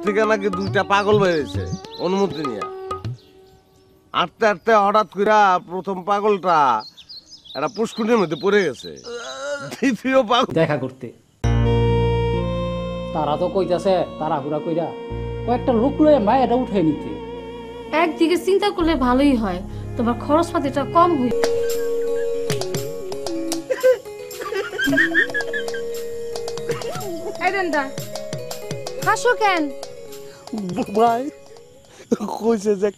থেকে নাকি দুইটা পাগল বেরিয়েছে অনুমতি নিয়ে। আটতে আটতে হঠাৎ করে প্রথম পাগলটা একটা পুষ্কুনির মধ্যে পড়ে গেছে, দ্বিতীয় পাগল দেখা করতে। তারা তো কইতাছে তারা হুরা কইরা কয়েকটা লোক লয়ে মা এটা উঠে নিতে। একদিকে চিন্তা করলে ভালোই হয়, তোমার খরচপাতিটা কম হই। হাসো কেন? ভাই কইছে যে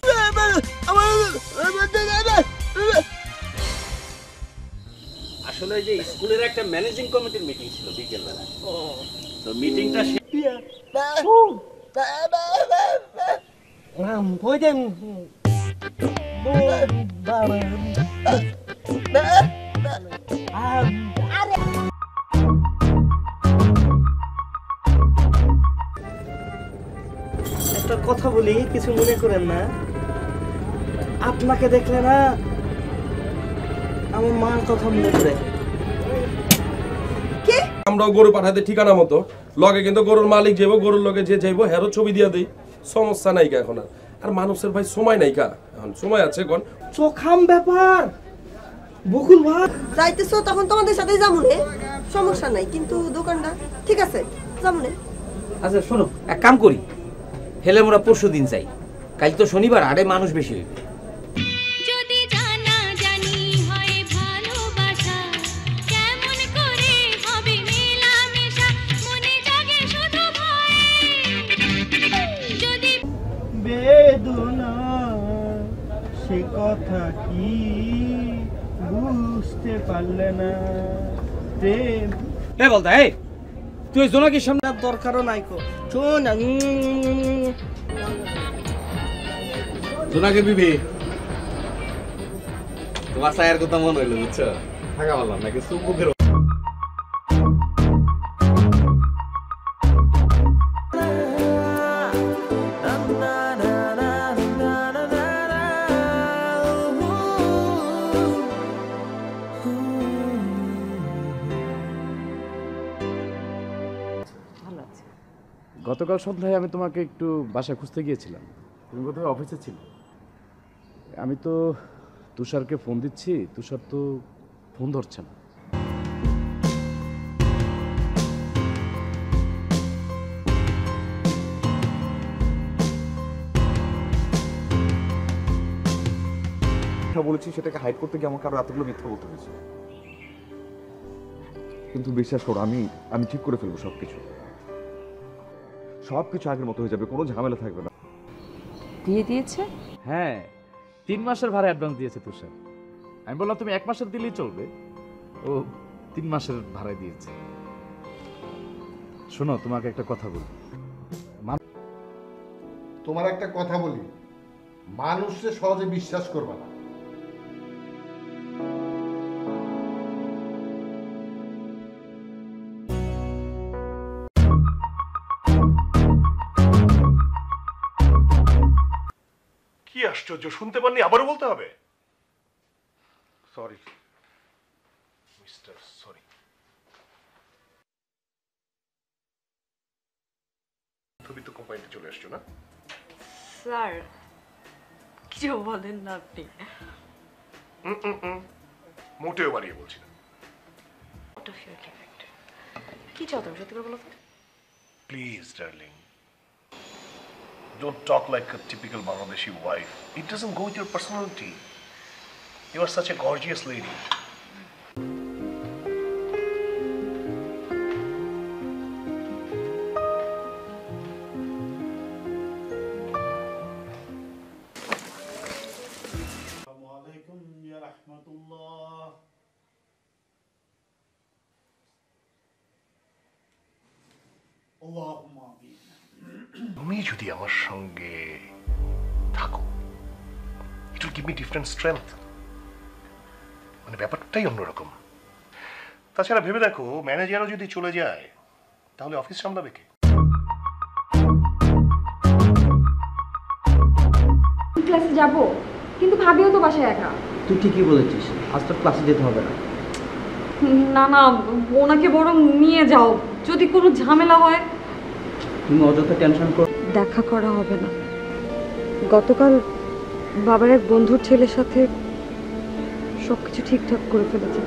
আসলে যে স্কুলের একটা ম্যানেজিং কমিটির মিটিং ছিল বিকেলবেলা, তো মিটিংটা একটা কথা বলি, কিছু মনে করেন না। আপনাকে দেখলে না আমার মার কথা মনে পড়ে। আমরাও গরু পাঠাতে ঠিকানা মতো লগে, কিন্তু গরুর মালিক যাইব, গরুর লগে যে যাইব হেরো ছবি দিয়া দেই, সমস্যা নাই কা এখন। আর মানুষের ভাই সময় নাই কা, এখন সময় আছে কোন চোখাম ব্যাপার। বকুল ভাই যাইতেছো তখন তোমাদের সাথে যাবো রে, সমস্যা নাই, কিন্তু দোকানটা ঠিক আছে, যাবো রে। আচ্ছা শোনো, এক কাম করি, হেলে মোরা পরশু দিন যাই, কাল তো শনিবার, আরে মানুষ বেশি হইবে। বেদনা সে কথা কি বুঝতে পারলে না, প্রেম এ বলতা, এই তুই জোনাকির সামনে দরকারও নাই কো। শোন জোনাকি বিবি, তোমার সায়ের কথা মনে হইলো, বুঝছো? থাকা বললাম নাকি চুম্বকের গতকাল সন্ধ্যায় আমি তোমাকে একটু বাসায় খুঁজতে গিয়েছিলাম, তুমি বোধহয় অফিসে ছিলে। আমি তো তুষারকে ফোন দিচ্ছি, তুষার তো ফোন ধরছে না। বলেছি সেটাকে হাইড করতে গিয়ে আমাকে আরো এতগুলো মিথ্যা বলতে হয়েছে, কিন্তু বিশ্বাস করো আমি ঠিক করে ফেলবো সবকিছু। সবকিছু আগের মতো হয়ে যাবে, কোনো ঝামেলা থাকবে না। দিয়ে দিয়েছে? হ্যাঁ, 3 মাসের ভাড়া অ্যাডভান্স দিয়েছে তুষার। আমি বললাম তুমি 1 মাসের দিলেই চলবে, ও 3 মাসের ভাড়ায় দিয়েছে। শোনো, তোমাকে একটা কথা বলি। তোমার একটা কথা বলি, মানুষকে সহজে বিশ্বাস করবে না। কি আশ্চর্য, শুনতে পাননি? আবারও বলতে হবে? Sorry mister, sorry. তুমি তো কোম্পানিতে চলে আসছো না? স্যার কিছু বলেন না আপনি। মোটেও বাড়িয়ে বলছি না। কি চাও তুমি সত্যি করে বলো তো? Please darling, don't talk like a typical Bangladeshi wife. It doesn't go with your personality. You are such a gorgeous lady. Assalamualaikum ya rahmatullah. Allahumma amin. তুমি যদি আমার সঙ্গে থাকো, it will give me different strength. মানে ব্যাপারটাই অন্যরকম। তাছাড়া ভেবে দেখো, ম্যানেজারও যদি চলে যায় তাহলে অফিস সামলাবে কে? ক্লাসে যাব, কিন্তু ভাবিও তো বাসায় একা। তুই ঠিকই বলেছিস, আজ তো ক্লাসে যেতে হবে না। না না, ওনাকে বরং নিয়ে যাও, যদি কোনো ঝামেলা হয়। তুমি অযথা টেনশন করো। দেখা করা হবে না। গতকাল বাবার এক বন্ধুর ছেলের সাথে সবকিছু ঠিকঠাক করে ফেলেছে।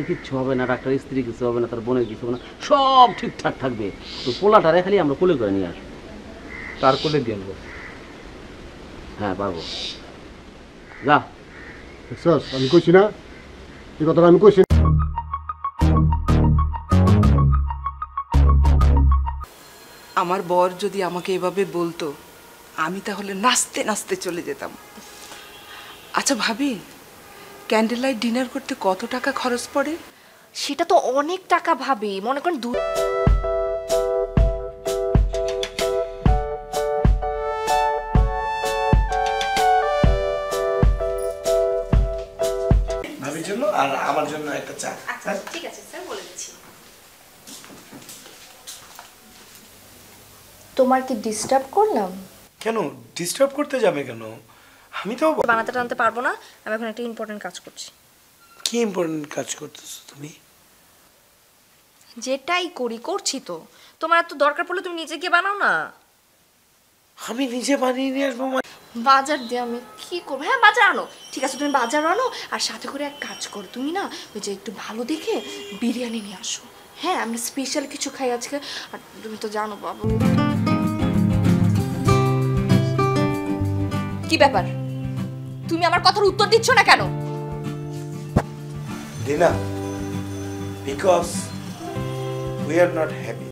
কিচ্ছু হবে না, ডাক্তার স্ত্রী কিছু হবে না, তার বোনের কিছু হবে না, সব ঠিকঠাক থাকবে। তো পোলাটারে খালি আমরা কোলে করে নিয়ে আসবো। তার কোলে দিয়ে আনবো? হ্যাঁ পারবো। যা। আমি কইছি না, এই কথাটা আমি কইছি। আমার বর যদি আমাকে এভাবে বলতো, আমি তাহলে নাচতে নাচতে চলে যেতাম। আচ্ছা ভাবি, ক্যান্ডেল লাইট ডিনার করতে কত টাকা খরচ পড়ে? সেটা তো অনেক টাকা ভাবি, মনে করেন ভাবির জন্য আর আমার জন্য একটা চা। ঠিক আছে স্যার, বলে দিচ্ছি। তোমার কি ডিস্টার্ব করলাম? কেন ডিস্টার্ব করতে যাবে কেন? আমি তো বানাতে টানতে পারবো না, আমি এখন একটা ইম্পর্টেন্ট কাজ করছি। কি ইম্পর্টেন্ট কাজ করতেছো তুমি? যেটাই করছি তো। তোমার এত দরকার পড়লে তুমি নিজে গিয়ে বানাও না। আমি নিজে বানিয়ে নিয়ে আসবো? বাজার দিয়ে আমি কি করবো? হ্যাঁ বাজার আনো, ঠিক আছে তুমি বাজার আনো, আর সাথে করে এক কাজ করো, তুমি না ওই যে একটু ভালো দেখে বিরিয়ানি নিয়ে আসো। হ্যাঁ আমরা স্পেশাল কিছু খাই আজকে, আর তুমি তো জানো বাবু। কি ব্যাপার, তুমি আমার কথার উত্তর দিচ্ছ না কেন? Dina, because we are not happy.